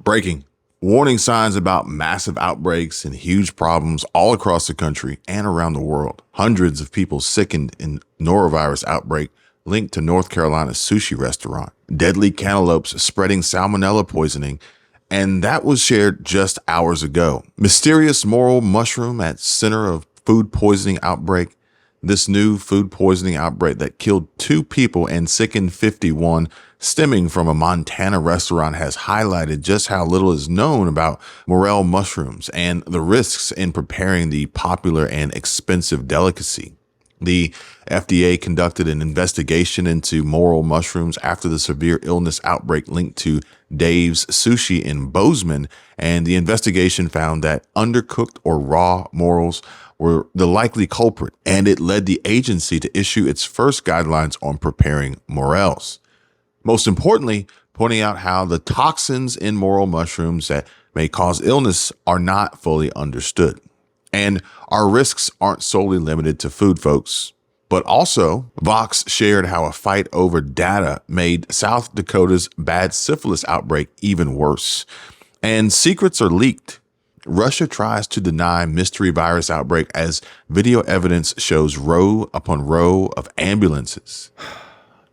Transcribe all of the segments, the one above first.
Breaking. Warning signs about massive outbreaks and huge problems all across the country and around the world. Hundreds of people sickened in norovirus outbreak linked to North Carolina's sushi restaurant. Deadly cantaloupes spreading salmonella poisoning, and that was shared just hours ago. Mysterious morel mushroom at center of food poisoning outbreak. This new food poisoning outbreak that killed 2 people and sickened 51, stemming from a Montana restaurant, has highlighted just how little is known about morel mushrooms and the risks in preparing the popular and expensive delicacy. The FDA conducted an investigation into morel mushrooms after the severe illness outbreak linked to Dave's Sushi in Bozeman, and the investigation found that undercooked or raw morels were the likely culprit, and it led the agency to issue its first guidelines on preparing morels. Most importantly, pointing out how the toxins in morel mushrooms that may cause illness are not fully understood. And our risks aren't solely limited to food, folks. But also, Vox shared how a fight over data made South Dakota's bad syphilis outbreak even worse. And secrets are leaked. Russia tries to deny mystery virus outbreak as video evidence shows row upon row of ambulances.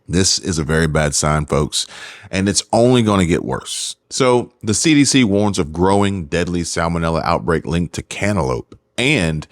This is a very bad sign, folks, and it's only going to get worse. So the CDC warns of growing deadly salmonella outbreak linked to cantaloupe. And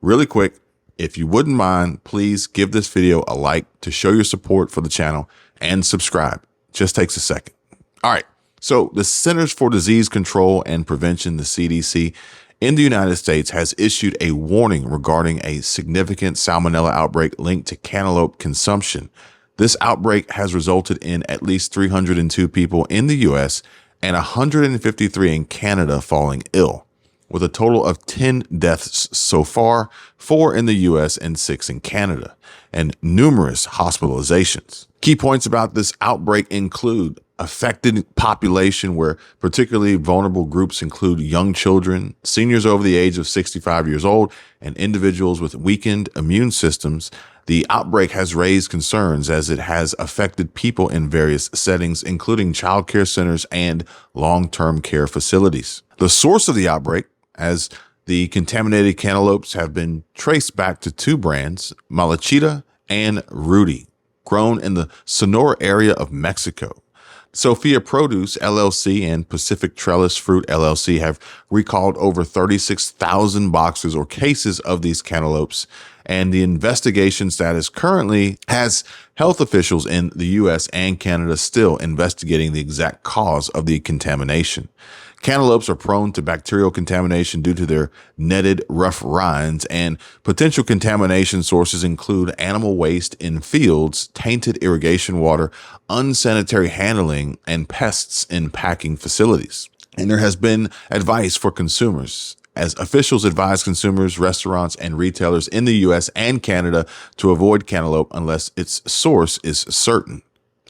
really quick, if you wouldn't mind, please give this video a like to show your support for the channel and subscribe. Just takes a second. All right. So the Centers for Disease Control and Prevention, the CDC, in the United States has issued a warning regarding a significant salmonella outbreak linked to cantaloupe consumption. This outbreak has resulted in at least 302 people in the U.S. and 153 in Canada falling ill, with a total of 10 deaths so far, 4 in the U.S. and 6 in Canada, and numerous hospitalizations. Key points about this outbreak include affected population, where particularly vulnerable groups include young children, seniors over the age of 65 years old, and individuals with weakened immune systems. The outbreak has raised concerns as it has affected people in various settings, including child care centers and long-term care facilities. The source of the outbreak, as the contaminated cantaloupes have been traced back to 2 brands, Malachita and Rudy, grown in the Sonora area of Mexico. Sophia Produce LLC and Pacific Trellis Fruit LLC have recalled over 36,000 boxes or cases of these cantaloupes, and the investigation status currently has health officials in the U.S. and Canada still investigating the exact cause of the contamination. Cantaloupes are prone to bacterial contamination due to their netted, rough rinds, and potential contamination sources include animal waste in fields, tainted irrigation water, unsanitary handling, and pests in packing facilities. And there has been advice for consumers, as officials advise consumers, restaurants, and retailers in the U.S. and Canada to avoid cantaloupe unless its source is certain.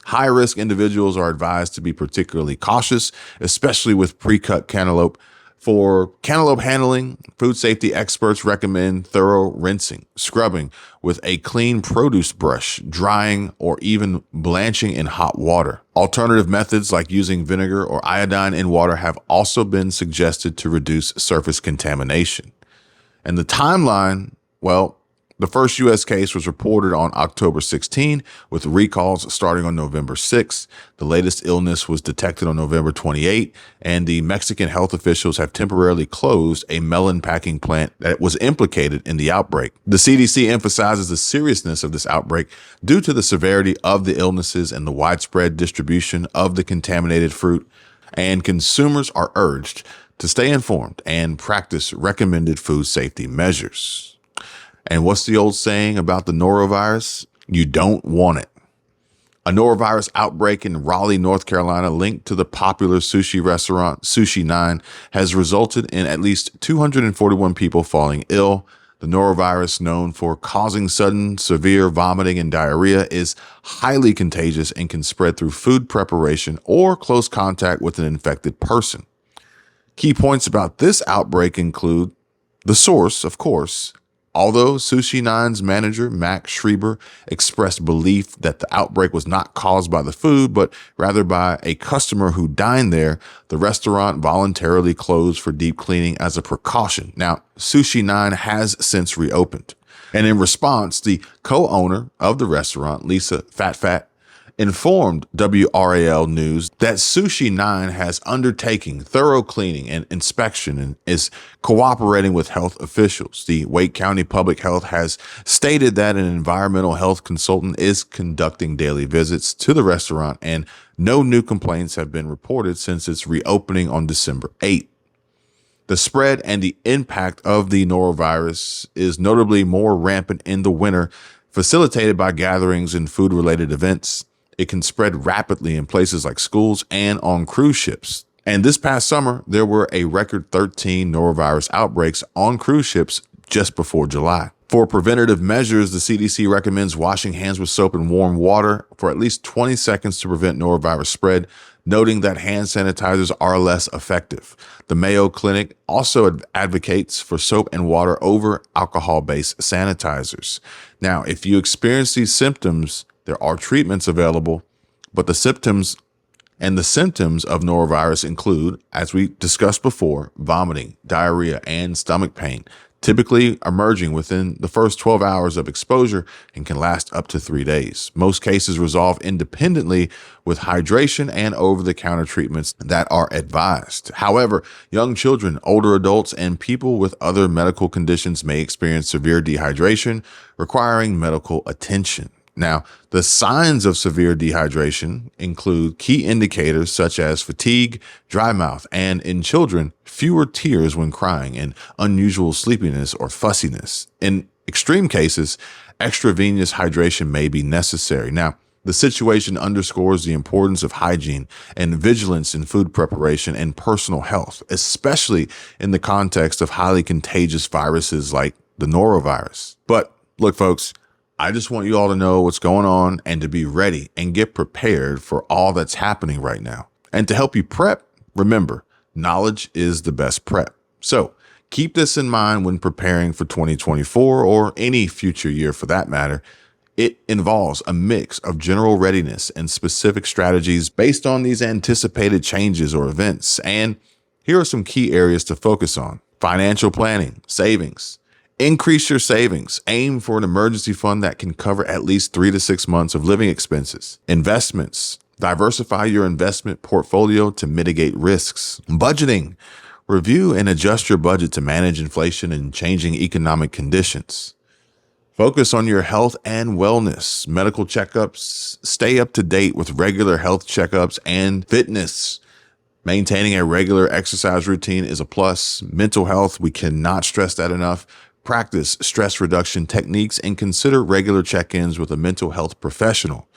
High-risk individuals are advised to be particularly cautious, especially with pre-cut cantaloupe. For cantaloupe handling, food safety experts recommend thorough rinsing, scrubbing with a clean produce brush, drying, or even blanching in hot water. Alternative methods like using vinegar or iodine in water have also been suggested to reduce surface contamination. And the timeline, well, the first U.S. case was reported on October 16, with recalls starting on November 6. The latest illness was detected on November 28, and the Mexican health officials have temporarily closed a melon packing plant that was implicated in the outbreak. The CDC emphasizes the seriousness of this outbreak due to the severity of the illnesses and the widespread distribution of the contaminated fruit, and consumers are urged to stay informed and practice recommended food safety measures. And what's the old saying about the norovirus? You don't want it. A norovirus outbreak in Raleigh, North Carolina, linked to the popular sushi restaurant Sushi99 has resulted in at least 241 people falling ill. The norovirus, known for causing sudden severe vomiting and diarrhea, is highly contagious and can spread through food preparation or close contact with an infected person. Key points about this outbreak include the source, of course, Although Sushi9's manager, Mac Schreiber, expressed belief that the outbreak was not caused by the food, but rather by a customer who dined there, the restaurant voluntarily closed for deep cleaning as a precaution. Now, Sushi9 has since reopened. And in response, the co-owner of the restaurant, Lisa Fatfat, informed WRAL News that Sushi9 has undertaken thorough cleaning and inspection and is cooperating with health officials. The Wake County Public Health has stated that an environmental health consultant is conducting daily visits to the restaurant, and no new complaints have been reported since its reopening on December 8th. The spread and the impact of the norovirus is notably more rampant in the winter, facilitated by gatherings and food-related events. It can spread rapidly in places like schools and on cruise ships. And this past summer, there were a record 13 norovirus outbreaks on cruise ships just before July. For preventative measures, the CDC recommends washing hands with soap and warm water for at least 20 seconds to prevent norovirus spread, noting that hand sanitizers are less effective. The Mayo Clinic also advocates for soap and water over alcohol-based sanitizers. Now, if you experience these symptoms, there are treatments available, but the symptoms of norovirus include, as we discussed before, vomiting, diarrhea, and stomach pain, typically emerging within the first 12 hours of exposure and can last up to 3 days. Most cases resolve independently with hydration and over-the-counter treatments that are advised. However, young children, older adults, and people with other medical conditions may experience severe dehydration, requiring medical attention. Now, the signs of severe dehydration include key indicators such as fatigue, dry mouth, and in children, fewer tears when crying and unusual sleepiness or fussiness. In extreme cases, extravenous hydration may be necessary. Now, the situation underscores the importance of hygiene and vigilance in food preparation and personal health, especially in the context of highly contagious viruses like the norovirus. But look, folks, I just want you all to know what's going on and to be ready and get prepared for all that's happening right now. And to help you prep, remember, knowledge is the best prep. So keep this in mind when preparing for 2024 or any future year for that matter. It involves a mix of general readiness and specific strategies based on these anticipated changes or events. And here are some key areas to focus on: financial planning, savings. Increase your savings. Aim for an emergency fund that can cover at least 3 to 6 months of living expenses. Investments. Diversify your investment portfolio to mitigate risks. Budgeting. Review and adjust your budget to manage inflation and changing economic conditions. Focus on your health and wellness. Medical checkups. Stay up to date with regular health checkups and fitness. Maintaining a regular exercise routine is a plus. Mental health, we cannot stress that enough. Practice stress reduction techniques and consider regular check-ins with a mental health professional.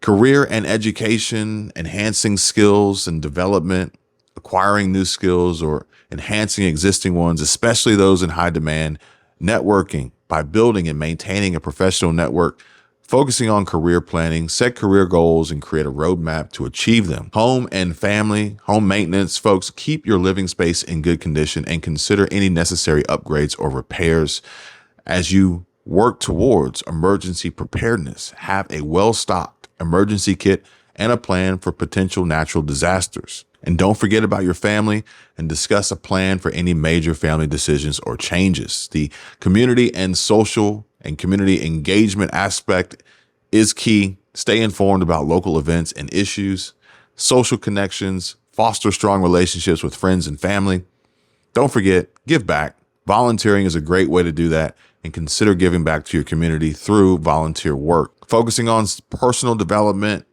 Career and education, enhancing skills and development, acquiring new skills or enhancing existing ones, especially those in high demand. Networking, by building and maintaining a professional network. Focusing on career planning, set career goals, and create a roadmap to achieve them. Home and family, home maintenance, folks, keep your living space in good condition and consider any necessary upgrades or repairs. As you work towards emergency preparedness, have a well-stocked emergency kit and a plan for potential natural disasters. And don't forget about your family and discuss a plan for any major family decisions or changes. The community and social and community engagement aspect is key. Stay informed about local events and issues, social connections, foster strong relationships with friends and family. Don't forget, give back. Volunteering is a great way to do that, and consider giving back to your community through volunteer work. Focusing on personal development,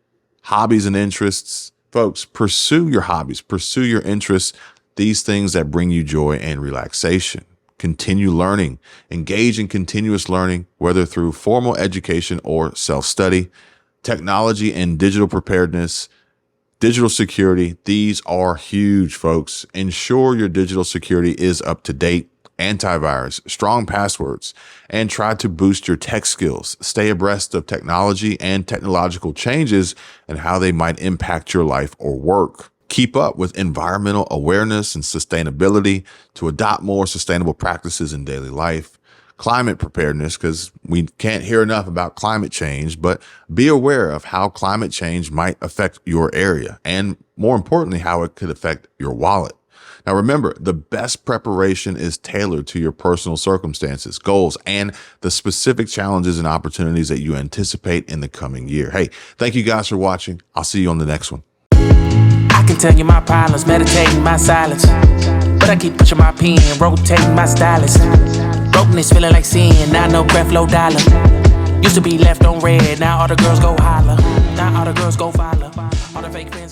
hobbies and interests. Folks, pursue your hobbies, pursue your interests, these things that bring you joy and relaxation. Continue learning, engage in continuous learning, whether through formal education or self-study. Technology and digital preparedness, digital security, these are huge, folks. Ensure your digital security is up to date. Antivirus, strong passwords, and try to boost your tech skills. Stay abreast of technology and technological changes and how they might impact your life or work. Keep up with environmental awareness and sustainability to adopt more sustainable practices in daily life. climate preparedness, because we can't hear enough about climate change, but be aware of how climate change might affect your area and, more importantly, how it could affect your wallet. Now, remember, the best preparation is tailored to your personal circumstances, goals, and the specific challenges and opportunities that you anticipate in the coming year. Hey, thank you guys for watching. I'll see you on the next one. I can tell you my problems, meditating my silence, but I keep pushing my pen, rotating my stylus. Brokenness feeling like sin, now no breath, low dollar. Used to be left on red, now all the girls go holler. Now all the girls go follow. All the fake friends